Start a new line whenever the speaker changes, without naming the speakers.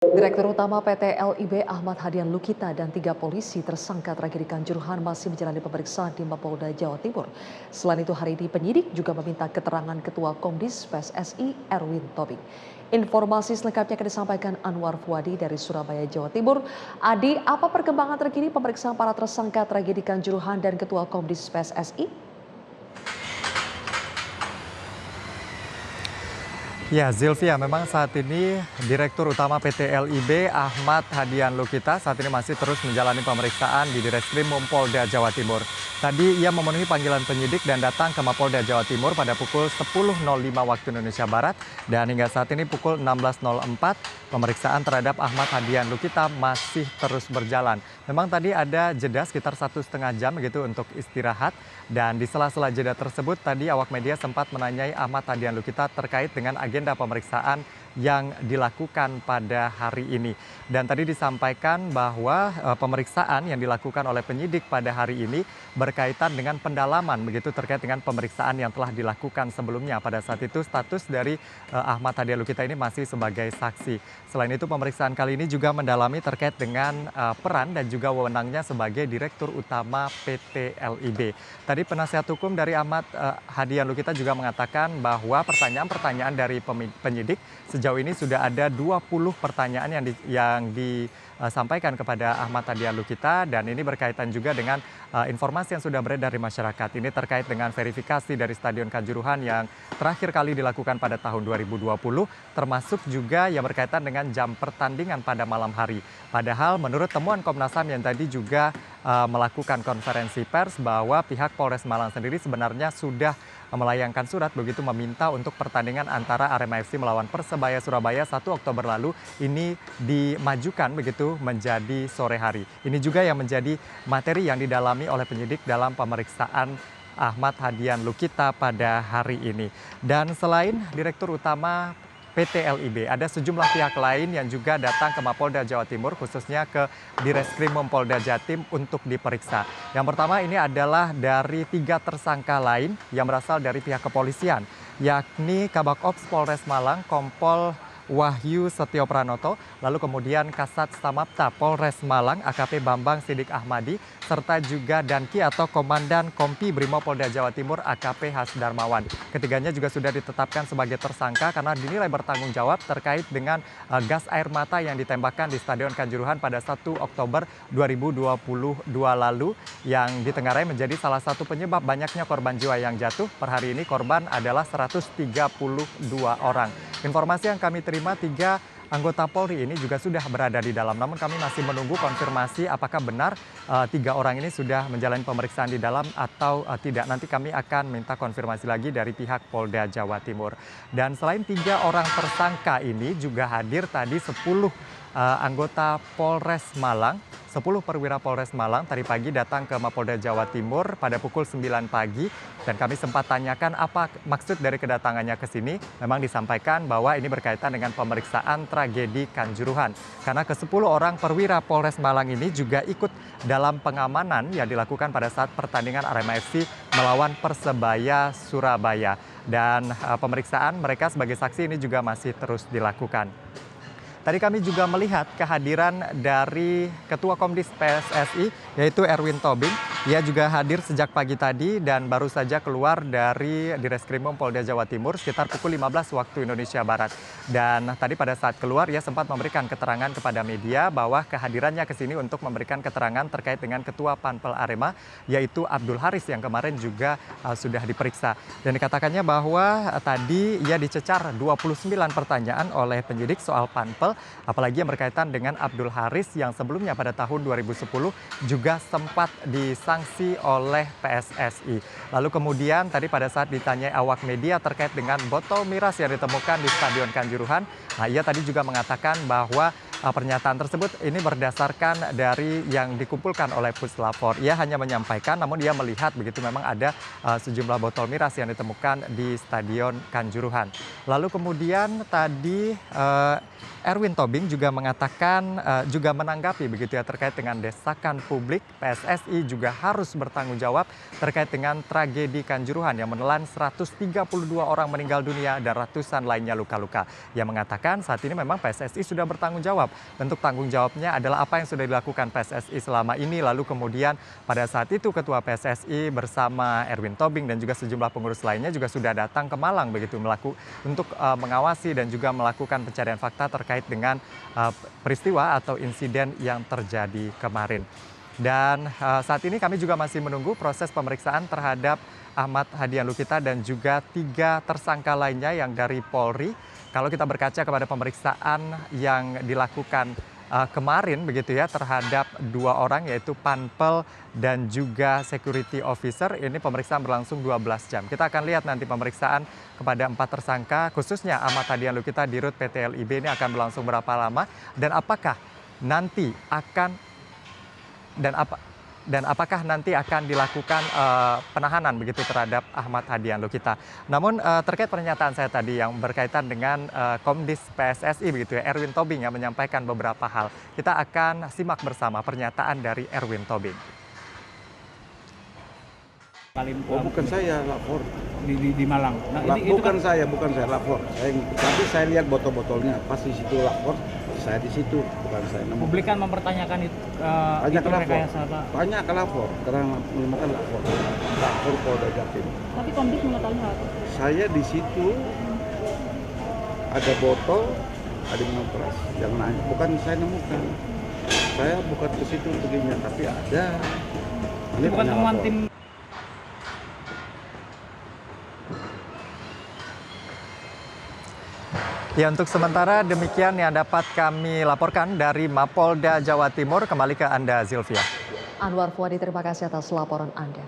Direktur Utama PT LIB Ahmad Hadian Lukita dan 3 polisi tersangka tragedi Kanjuruhan masih menjalani pemeriksaan di Mapolda Jawa Timur. Selain itu hari ini penyidik juga meminta keterangan Ketua Komdis PSSI Erwin Tobing. Informasi selengkapnya akan disampaikan Anwar Fuadi dari Surabaya, Jawa Timur. Adi, apa perkembangan terkini pemeriksaan para tersangka tragedi Kanjuruhan dan Ketua Komdis PSSI?
Ya, Zilvia, memang saat ini Direktur Utama PT LIB Ahmad Hadian Lukita saat ini masih terus menjalani pemeriksaan di Direskrim Polda Jawa Timur. Tadi ia memenuhi panggilan penyidik dan datang ke Mapolda Jawa Timur pada pukul 10.05 waktu Indonesia Barat dan hingga saat ini pukul 16.04 pemeriksaan terhadap Ahmad Hadian Lukita masih terus berjalan. Memang tadi ada jeda sekitar 1,5 jam begitu untuk istirahat dan di sela-sela jeda tersebut tadi awak media sempat menanyai Ahmad Hadian Lukita terkait dengan agenda pemeriksaan yang dilakukan pada hari ini. Dan tadi disampaikan bahwa pemeriksaan yang dilakukan oleh penyidik pada hari ini berkaitan dengan pendalaman begitu terkait dengan pemeriksaan yang telah dilakukan sebelumnya. Pada saat itu status dari Ahmad Hadian Lukita ini masih sebagai saksi. Selain itu pemeriksaan kali ini juga mendalami terkait dengan peran dan juga wewenangnya sebagai Direktur Utama PT LIB. Tadi penasihat hukum dari Ahmad Hadian Lukita juga mengatakan bahwa pertanyaan-pertanyaan dari penyidik sejauh ini sudah ada 20 pertanyaan yang disampaikan kepada Ahmad Hadian Lukita dan ini berkaitan juga dengan informasi yang sudah beredar di masyarakat. Ini terkait dengan verifikasi dari Stadion Kanjuruhan yang terakhir kali dilakukan pada tahun 2020 termasuk juga yang berkaitan dengan jam pertandingan pada malam hari. Padahal menurut temuan Komnas HAM yang tadi juga melakukan konferensi pers bahwa pihak Polres Malang sendiri sebenarnya sudah melayangkan surat begitu meminta untuk pertandingan antara Arema FC melawan Persebaya Surabaya 1 Oktober lalu ini dimajukan begitu menjadi sore hari. Ini juga yang menjadi materi yang didalami oleh penyidik dalam pemeriksaan Ahmad Hadian Lukita pada hari ini. Dan selain Direktur Utama PT LIB, ada sejumlah pihak lain yang juga datang ke Mapolda Jawa Timur, khususnya ke Direskrim Polda Jatim untuk diperiksa. Yang pertama ini adalah dari 3 tersangka lain yang berasal dari pihak kepolisian, yakni Kabak Ops Polres Malang, Kompol Wahyu Setio Pranoto, lalu kemudian Kasat Samapta Polres Malang AKP Bambang Sidik Ahmadi, serta juga Danki atau Komandan Kompi Brimopolda Jawa Timur AKP Hasdarmawan. Ketiganya juga sudah ditetapkan sebagai tersangka karena dinilai bertanggung jawab terkait dengan gas air mata yang ditembakkan di Stadion Kanjuruhan pada 1 Oktober 2022 lalu yang ditengarai menjadi salah satu penyebab banyaknya korban jiwa yang jatuh. Per hari ini korban adalah 132 orang. Informasi yang kami terima 3 anggota Polri ini juga sudah berada di dalam. Namun kami masih menunggu konfirmasi apakah benar 3 orang ini sudah menjalani pemeriksaan di dalam atau tidak. Nanti kami akan minta konfirmasi lagi dari pihak Polda Jawa Timur. Dan selain 3 orang tersangka ini juga hadir tadi 10 anggota Polres Malang. 10 perwira Polres Malang tadi pagi datang ke Mapolda Jawa Timur pada pukul 9 pagi dan kami sempat tanyakan apa maksud dari kedatangannya ke sini. Memang disampaikan bahwa ini berkaitan dengan pemeriksaan tragedi Kanjuruhan. Karena ke-10 orang perwira Polres Malang ini juga ikut dalam pengamanan yang dilakukan pada saat pertandingan Arema FC melawan Persebaya Surabaya. Dan pemeriksaan mereka sebagai saksi ini juga masih terus dilakukan. Tadi kami juga melihat kehadiran dari Ketua Komdis PSSI yaitu Erwin Tobing. Ia juga hadir sejak pagi tadi dan baru saja keluar dari Direskrim Polda Jawa Timur sekitar pukul 15 waktu Indonesia Barat. Dan tadi pada saat keluar ia sempat memberikan keterangan kepada media bahwa kehadirannya ke sini untuk memberikan keterangan terkait dengan Ketua Panpel Arema yaitu Abdul Haris yang kemarin juga sudah diperiksa. Dan dikatakannya bahwa tadi ia dicecar 29 pertanyaan oleh penyidik soal Panpel, apalagi yang berkaitan dengan Abdul Haris yang sebelumnya pada tahun 2010 juga sempat disanksi oleh PSSI. Lalu kemudian tadi pada saat ditanyai awak media terkait dengan botol miras yang ditemukan di Stadion Kanjuruhan, ia tadi juga mengatakan bahwa pernyataan tersebut ini berdasarkan dari yang dikumpulkan oleh Puslapor. Ia hanya menyampaikan, namun ia melihat begitu memang ada sejumlah botol miras yang ditemukan di Stadion Kanjuruhan. Lalu kemudian tadi Erwin Tobing juga mengatakan, juga menanggapi begitu ya terkait dengan desakan publik PSSI juga harus bertanggung jawab terkait dengan tragedi Kanjuruhan yang menelan 132 orang meninggal dunia dan ratusan lainnya luka-luka. Ia mengatakan saat ini memang PSSI sudah bertanggung jawab bentuk tanggung jawabnya adalah apa yang sudah dilakukan PSSI selama ini. Lalu kemudian pada saat itu Ketua PSSI bersama Erwin Tobing dan juga sejumlah pengurus lainnya juga sudah datang ke Malang begitu untuk mengawasi dan juga melakukan pencarian fakta terkait dengan peristiwa atau insiden yang terjadi kemarin. Dan saat ini kami juga masih menunggu proses pemeriksaan terhadap Ahmad Hadian Lukita dan juga 3 tersangka lainnya yang dari Polri. Kalau kita berkaca kepada pemeriksaan yang dilakukan kemarin begitu ya terhadap 2 orang yaitu Panpel dan juga security officer, ini pemeriksaan berlangsung 12 jam. Kita akan lihat nanti pemeriksaan kepada 4 tersangka khususnya Ahmad Hadian Lukita di Rut PT LIB ini akan berlangsung berapa lama dan apakah nanti apakah nanti akan dilakukan penahanan begitu terhadap Ahmad Hadian Lukita. Namun terkait pernyataan saya tadi yang berkaitan dengan Komdis PSSI begitu ya, Erwin Tobing yang menyampaikan beberapa hal. Kita akan simak bersama pernyataan dari Erwin Tobing.
Oh, bukan saya lapor
di Malang. Nah,
bukan saya lapor. Nanti saya lihat botol-botolnya, pas di situ lapor. Saya di situ, bukan saya.
Publik kan mempertanyakan itu rekayasa Pak.
Banyak ke lapor, karena menggunakan lapor Polda Jatim.
Tapi Komdis mengetahui hal itu.
Saya di situ ada botol, ada minum keras. Jangan nanya, bukan saya nemukan. Saya bukan ke situ begini, tapi ada.
Ini bukan temuan tim.
Ya, untuk sementara demikian yang dapat kami laporkan dari Mapolda Jawa Timur. Kembali ke Anda, Zilvia.
Anwar Fuadi, terima kasih atas laporan Anda.